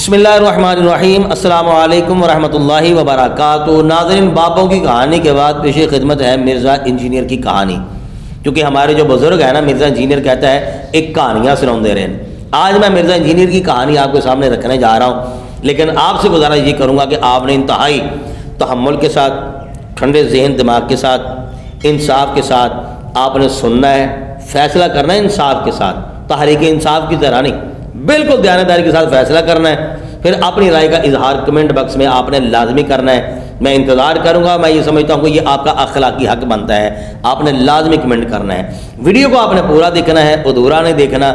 बिस्मिल्लाहिर्रहमानिर्रहीम। अस्सलामु अलैकुम वरहमतुल्लाहि वबरकातुहू। नाज़रीन, बापों की कहानी के बाद पेश खिदमत है मिर्ज़ा इंजीनियर की कहानी। क्योंकि हमारे जो बुज़ुर्ग है ना, मिर्ज़ा इंजीनियर कहता है एक कहानियाँ सुनाते रहें। आज मैं मिर्ज़ा इंजीनियर की कहानी आपके सामने रखने जा रहा हूँ, लेकिन आपसे गुजारिश ये करूँगा कि आपने इंतहाई तहम्मुल के साथ, ठंडे जहन दिमाग के साथ, इंसाफ के साथ आपने सुनना है, फ़ैसला करना है इंसाफ के साथ, तहरीक इंसाफ की तरह नहीं, बिल्कुल दयानतदारी के साथ फैसला करना है। फिर अपनी राय का इजहार कमेंट बॉक्स में आपने लाजमी करना है। मैं इंतज़ार करूंगा। मैं ये समझता हूँ कि ये आपका अखलाकी हक बनता है, आपने लाजमी कमेंट करना है। वीडियो को आपने पूरा देखना है, अधूरा नहीं देखना।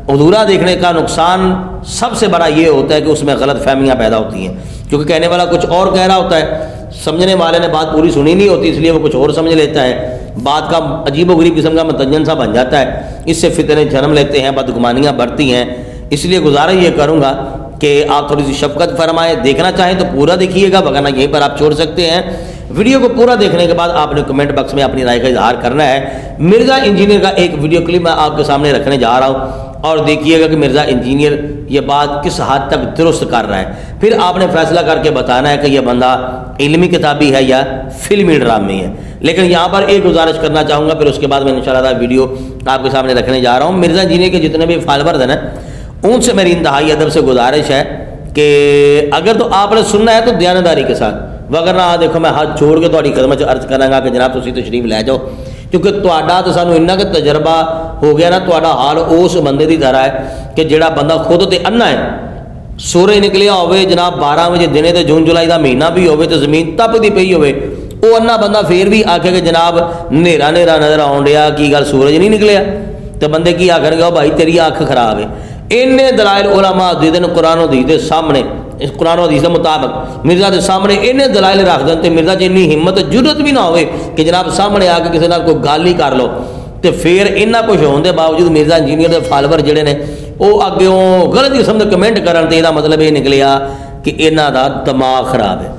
अधूरा देखने का नुकसान सबसे बड़ा ये होता है कि उसमें गलत फहमियाँ पैदा होती हैं, क्योंकि कहने वाला कुछ और कह रहा होता है, समझने वाले ने बात पूरी सुनी नहीं होती, इसलिए वो कुछ और समझ लेता है। बात का अजीबोगरीब किस्म का मतंजन सा बन जाता है। इससे फितने जन्म लेते हैं, बदगुमानियाँ बढ़ती हैं। इसलिए गुजारिश ये करूँगा कि आप थोड़ी सी शफकत फरमाएं। देखना चाहें तो पूरा देखिएगा, वरना यहीं पर आप छोड़ सकते हैं। वीडियो को पूरा देखने के बाद आपने कमेंट बॉक्स में अपनी राय का इजहार करना है। मिर्ज़ा इंजीनियर का एक वीडियो क्लिप मैं आपके सामने रखने जा रहा हूँ, और देखिएगा कि मिर्ज़ा इंजीनियर ये बात किस हद तक दुरुस्त कर रहा है। फिर आपने फैसला करके बताना है कि यह बंदा इल्मी किताबी है या फिल्मी ड्रामे है। लेकिन यहाँ पर एक गुजारिश करना चाहूँगा, फिर उसके बाद मैं इंशाअल्लाह वीडियो आपके सामने रखने जा रहा हूँ। मिर्ज़ा इंजीनियर के जितने भी फॉलोअर्स हैं ना, उनसे मेरी इंतहाई अदब से गुजारिश है कि अगर तो आपने सुनना है तो दयानतदारी के साथ, वगरना देखो मैं हाथ जोड़ के थोड़ी खिदमत अर्ज करांगा कि जनाब तुसीं तशरीफ लै जाओ, क्योंकि तुहाडा तो सानू इन्ना कि तजर्बा हो गया ना, तुहाडा हाल उस बंदे की तरह है कि जिहड़ा बंदा खुद तो अन्ना है, सूरज निकलिया होवे जनाब 12 बजे दिने ते जून जुलाई का महीना भी होवे तो जमीन तपदी पई होवे, वो अन्ना बंदा फिर भी आखे कि जनाब नेरा नेरा नजर आउण डिया, की गल सूरज नहीं निकलिया? तो बंदे की आखणगे भाई तेरी अख खराब है। इन्ने दलाइल उलमा दे देन कुरान हदीस के सामने, इस कुरान हदीस के मुताबिक मिर्ज़ा के सामने इन्ने दलाइल रख दें तो मिर्ज़ा च इन्नी हिम्मत जरूरत भी ना हो कि जनाब सामने आके किसी नाल कोई गल ही कर लो। तो फिर इन्ना कुछ होने के बावजूद मिर्ज़ा इंजीनियर के फॉलोवर जोड़े ने वो अग्यों गलत किस्म के कमेंट करन ते इहदा मतलब ये निकलिया कि इन्हां दा दिमाग खराब है।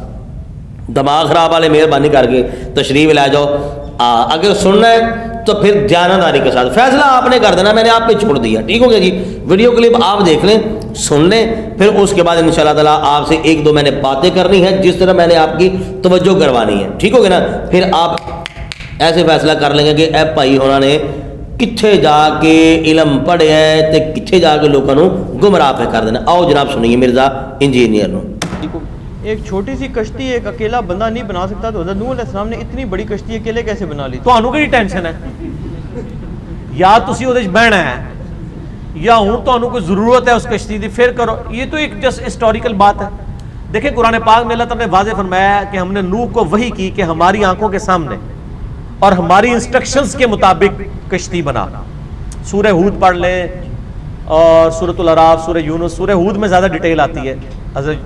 दिमाग खराब वाले मेहरबानी करके तशरीफ लै जाओ। अगर सुनना है तो फिर ध्यानदारी के साथ फैसला आपने कर देना, मैंने आप पे छोड़ दिया। ठीक हो गया जी। वीडियो क्लिप आप देख लें, सुन लें, फिर उसके बाद इंशाअल्लाह ताला आपसे एक दो मैंने बातें करनी है जिस तरह मैंने आपकी तवज्जो करवानी है। ठीक हो गया ना? फिर आप ऐसे फैसला कर लेंगे कि ए भाई होना ने कित्थे जाके इलम पढ़िया है तो कित्थे जाके लोगों को गुमराह पे कर देना। आओ जनाब सुनिए मिर्ज़ा इंजीनियर नूं। एक छोटी सी कश्ती एक अकेला बंदा नहीं बना सकता, तो हज़रत नूह अलैहिस्सलाम ने इतनी बड़ी कश्ती अकेले कैसे बना ली? ਤੁਹਾਨੂੰ ਕਿਹੜੀ ਟੈਨਸ਼ਨ ਹੈ? या ਤੁਸੀਂ ਉਹਦੇ 'ਚ ਬਹਿਣਾ है या ਹੁਣ ਤੁਹਾਨੂੰ कोई ज़रूरत है उस कश्ती की, फिर करो। ये तो एक जस्ट हिस्टोरिकल बात है। देखिए कुरान पाक में अल्लाह ताला ने वाज़ेह फरमाया कि हमने नूह को वही की कि हमारी आंखों के सामने और हमारी इंस्ट्रक्शंस के मुताबिक कश्ती बना। सूरह हूद पढ़ लें और सूरतुल अराफ, सूरह यूनुस, सूरह हूद में ज़्यादा डिटेल आती है हज़रत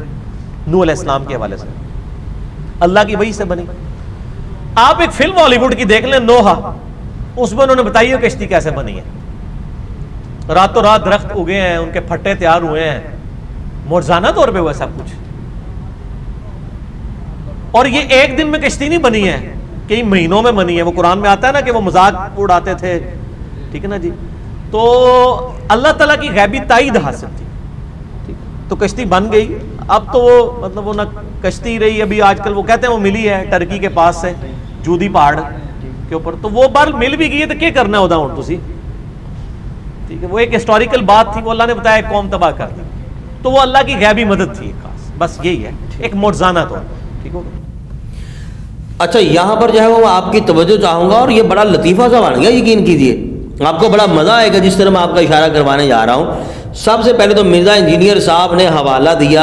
नूह अलैहिस्सलाम के हवाले से, अल्लाह की वही से बनी। आप एक फिल्म हॉलीवुड की देख लें नोहा, उसमें उन्होंने बताई है कश्ती कैसे बनी है। रातों रात दरख्त उगे हैं, उनके फट्टे तैयार हुए हैं, मौजज़ाना तौर पे हुआ सब कुछ। और ये एक दिन में कश्ती नहीं बनी है, कई महीनों में बनी है। वो कुरान में आता है ना कि वो मजाक उड़ाते थे, ठीक है ना जी। तो अल्लाह ताला की गैबी ताईद हासिल थी, तो कश्ती बन गई। अब तो वो मतलब वो ना कश्ती रही, अभी आजकल वो कहते हैं वो मिली है टर्की के पास से जूदी पहाड़ के ऊपर, तो वो बार मिल भी गई है तो क्या करना होता हूँ तुसी, ठीक है। वो एक हिस्टोरिकल बात थी, वो अल्लाह ने बताया कौम तबाह कर दी, तो वो अल्लाह की गैबी मदद थी खास, बस यही है एक मौजज़ाना तौर। ठीक हो गया। अच्छा, यहाँ पर जो है वो आपकी तवज्जो चाहूँगा, और ये बड़ा लतीफ़ा सा बन गया, यकीन कीजिए आपको बड़ा मज़ा आएगा जिस तरह मैं आपका इशारा करवाने जा रहा हूँ। सबसे पहले तो मिर्ज़ा इंजीनियर साहब ने हवाला दिया,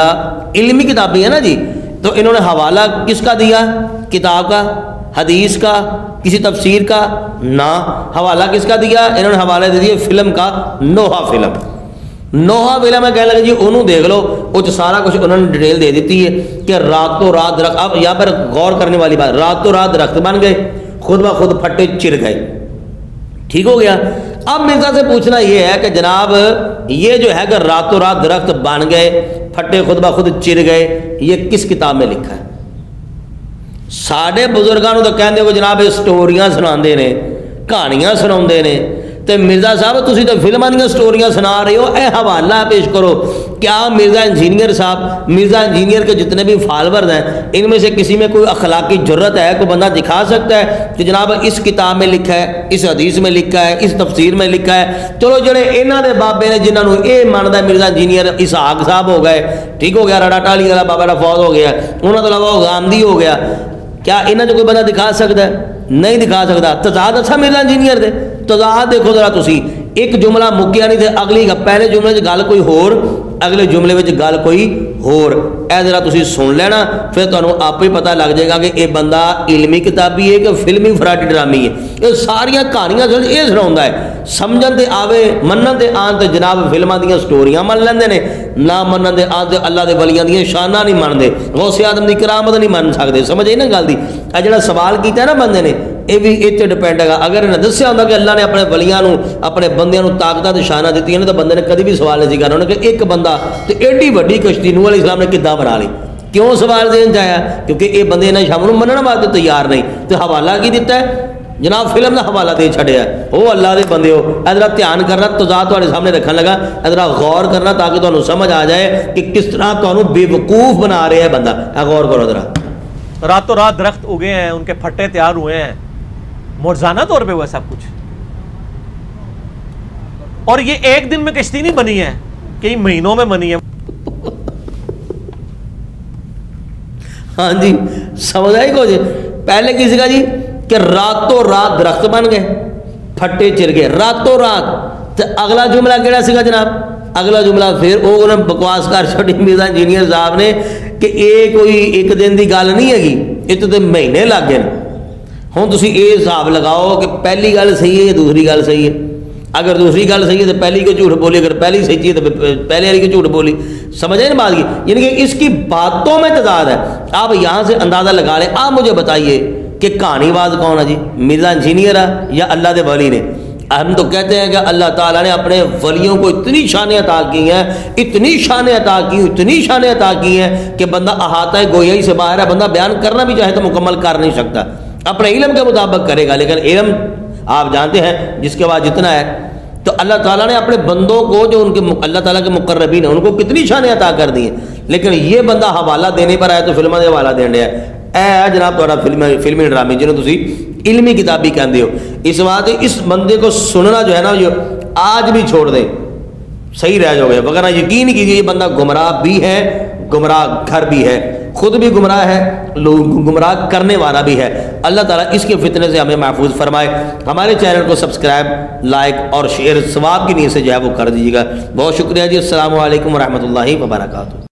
इल्मी किताबी है ना जी, तो इन्होंने हवाला किसका दिया? किताब का, हदीस का, किसी तफसीर का ना। हवाला किसका दिया? इन्होंने हवाला दे दिया फिल्म का, नोहा फिल्म। नोहा फिल्म है, कह लगे जी उन्होंने देख लो, उस सारा कुछ उन्होंने डिटेल दे दी है कि रातों रात दरख्त, अब यहाँ पर गौर करने वाली बात, रातों रात दरख्त बन गए, खुद ब खुद फट्टे चिर गए। ठीक हो गया। अब मिर्ज़ा से पूछना यह है कि जनाब ये जो है कि रातों रात दरख्त बन गए, फट्टे खुद ब खुद चिर गए, ये किस किताब में लिखा है? साढ़े बुजुर्गों तो कहते हो जनाब स्टोरियां सुनाते ने, कहानियां सुनाते ने, تو مرزا صاحب تسی تو فلموں دیا سٹوریاں سنا رہے ہو، اے حوالہ پیش کرو۔ کیا مرزا انجینئر صاحب، مرزا انجینئر کے جتنے بھی فالورز ہیں ان میں سے کسی میں کوئی اخلاقی جرت ہے؟ کوئی بندہ دکھا سکتا ہے کہ جناب اس کتاب میں لکھا ہے، اس حدیث میں لکھا ہے، اس تفسیر میں لکھا ہے؟ چلو جڑے انہاں دے بابے نے جنہاں نو اے ماندا مرزا انجینئر اسحاق صاحب ہو گئے، ٹھیک ہو گیا، راڑا ٹالی والا بابا دا فوت ہو گیا، انہاں تو علاوہ غامدی ہو گیا، کیا انہاں جو کوئی بندہ دکھا سکتا ہے؟ نہیں دکھا سکتا۔ تضاد اچھا مرزا انجینئر دے تضاد دیکھو ذرا تسی، ایک جملہ مکیا نہیں تے اگلی پہلے جملے وچ گل کوئی ہور، اگلے جملے وچ گل کوئی ہور، اے ذرا تسی سن لینا، پھر تانوں آپ ہی پتہ لگ جائے گا کہ اے بندہ علمی کتابی ہے کہ فلمی فراڈی ڈرامی ہے۔ یہ ساریاں کہانیاں یہ سناوندا ہے، سمجھن تے آوے منن تے آن تے جناب فلماں دیاں سٹوریاں من لیندے نے، نہ منن تے آن تے اللہ دے ولیاں دیاں شاناں نہیں مندے، غوث اعظم دی کرامت نہیں من سکدے۔ سمجھ نا گل دی؟ اے جڑا سوال کیتا ہے نا بندے نے، یہ بھی اتنے ڈپینڈ ہے۔ اگر انہیں دسیا ہوتا کہ اللہ نے اپنے ولیاں نو اپنے بندیاں نو طاقتاں تے شاناں دتیاں نے تو بندے نے کدی بھی سوال نہیں کرنا انہیں کہ ایک بندہ تے ایڈی وڈی کشتی نوح علیہ السلام نے کداں بنا لی؟ کیوں سوال دین جایا؟ کیونکہ یہ بندے انہیں شام نو منن واسطے تیار نہیں، تو حوالہ کی دیتا ہے؟ جناب فلم کا حوالہ دے چھڑیا ہے۔ او اللہ دے بندے ہو، ادھر دھیان کرنا، تضاد تہاڈے سامنے رکھن لگا، ادھر غور کرنا تاکہ تانوں سمجھ آ جائے کہ کس طرح تانوں بے وقوف بنا رہا ہے بندہ۔ غور کرو ذرا۔ راتوں رات درخت اگے ہیں، ان کے پھٹے تیار ہوئے ہیں، معجزانہ طور پہ ہوا سب کچھ، اور یہ ایک دن میں کشتی نہیں بنی ہے، کئی مہینوں میں بنی ہے۔ ہاں جی سمجھ آئی کچھ؟ پہلے کسی کا جی کہ راتوں رات درخت بن گئے، پھٹے چر گئے راتوں رات۔ تو اگلا جملہ کہڑا سی گا جناب؟ اگلا جملہ پھر وہ انہیں بکواس کر چھوڑی مرزا انجینئر صاحب نے کہ یہ کوئی ایک دن کی گل نہیں ہے، یہ تو مہینے لگ گئے۔ ہوں تسی یہ حساب لگاؤ کہ پہلی گل صحیح ہے یا دوسری گل صحیح ہے؟ اگر دوسری گل صحیح ہے تو پہلی کو جھوٹ بولی، اگر پہلی صحیح ہے تو پہلے والی کو جھوٹ بولی۔ سمجھے نا بات کی؟ یعنی کہ اس کی باتوں میں تضاد ہے۔ آپ یہاں سے اندازہ لگا لیں۔ آپ مجھے بتائیے کہ کہانی باز کون ہے جی؟ مرزا انجینئر ہے یا اللہ دے ولی نے؟ ہم تو کہتے ہیں کہ اللہ تعالیٰ نے اپنے ولیوں کو اتنی شانیں عطا کی ہیں، اتنی شانیں عطا کی، اتنی شانیں عطا کی ہیں کہ بندہ احاطہ گویائی سے باہر ہے، بندہ بیان کرنا بھی چاہے تو مکمل کر نہیں سکتا، اپنے علم کے مطابق کرے گا، لیکن علم آپ جانتے ہیں جس کے بعد جتنا ہے۔ تو اللہ تعالیٰ نے اپنے بندوں کو جو ان کے اللہ تعالیٰ کے مقربین ہیں ان کو کتنی شانیں عطا کر دی ہیں، لیکن یہ بندہ حوالہ دینے پر آئے تو فلموں کے حوالہ دین رہا ہے۔ اے جناب تھوڑا فلمی ڈرامے جنہوں تسی علمی کتابی کہندے ہو، اس بات اس بندے کو سننا جو ہے نا جو آج بھی چھوڑ دیں صحیح رہ جاؤ گے، وغیرہ یقین کیجیے یہ بندہ گمراہ بھی ہے، گمراہ گھر بھی ہے، خود بھی گمراہ ہے، لوگ گمراہ کرنے والا بھی ہے۔ اللہ تعالیٰ اس کے فتنے سے ہمیں محفوظ فرمائے۔ ہمارے چینل کو سبسکرائب، لائک اور شیئر ثواب کی نیت سے جو ہے وہ کر دیجیے گا۔ بہت شکریہ جی۔ السلام علیکم ورحمۃ اللہ وبرکاتہ۔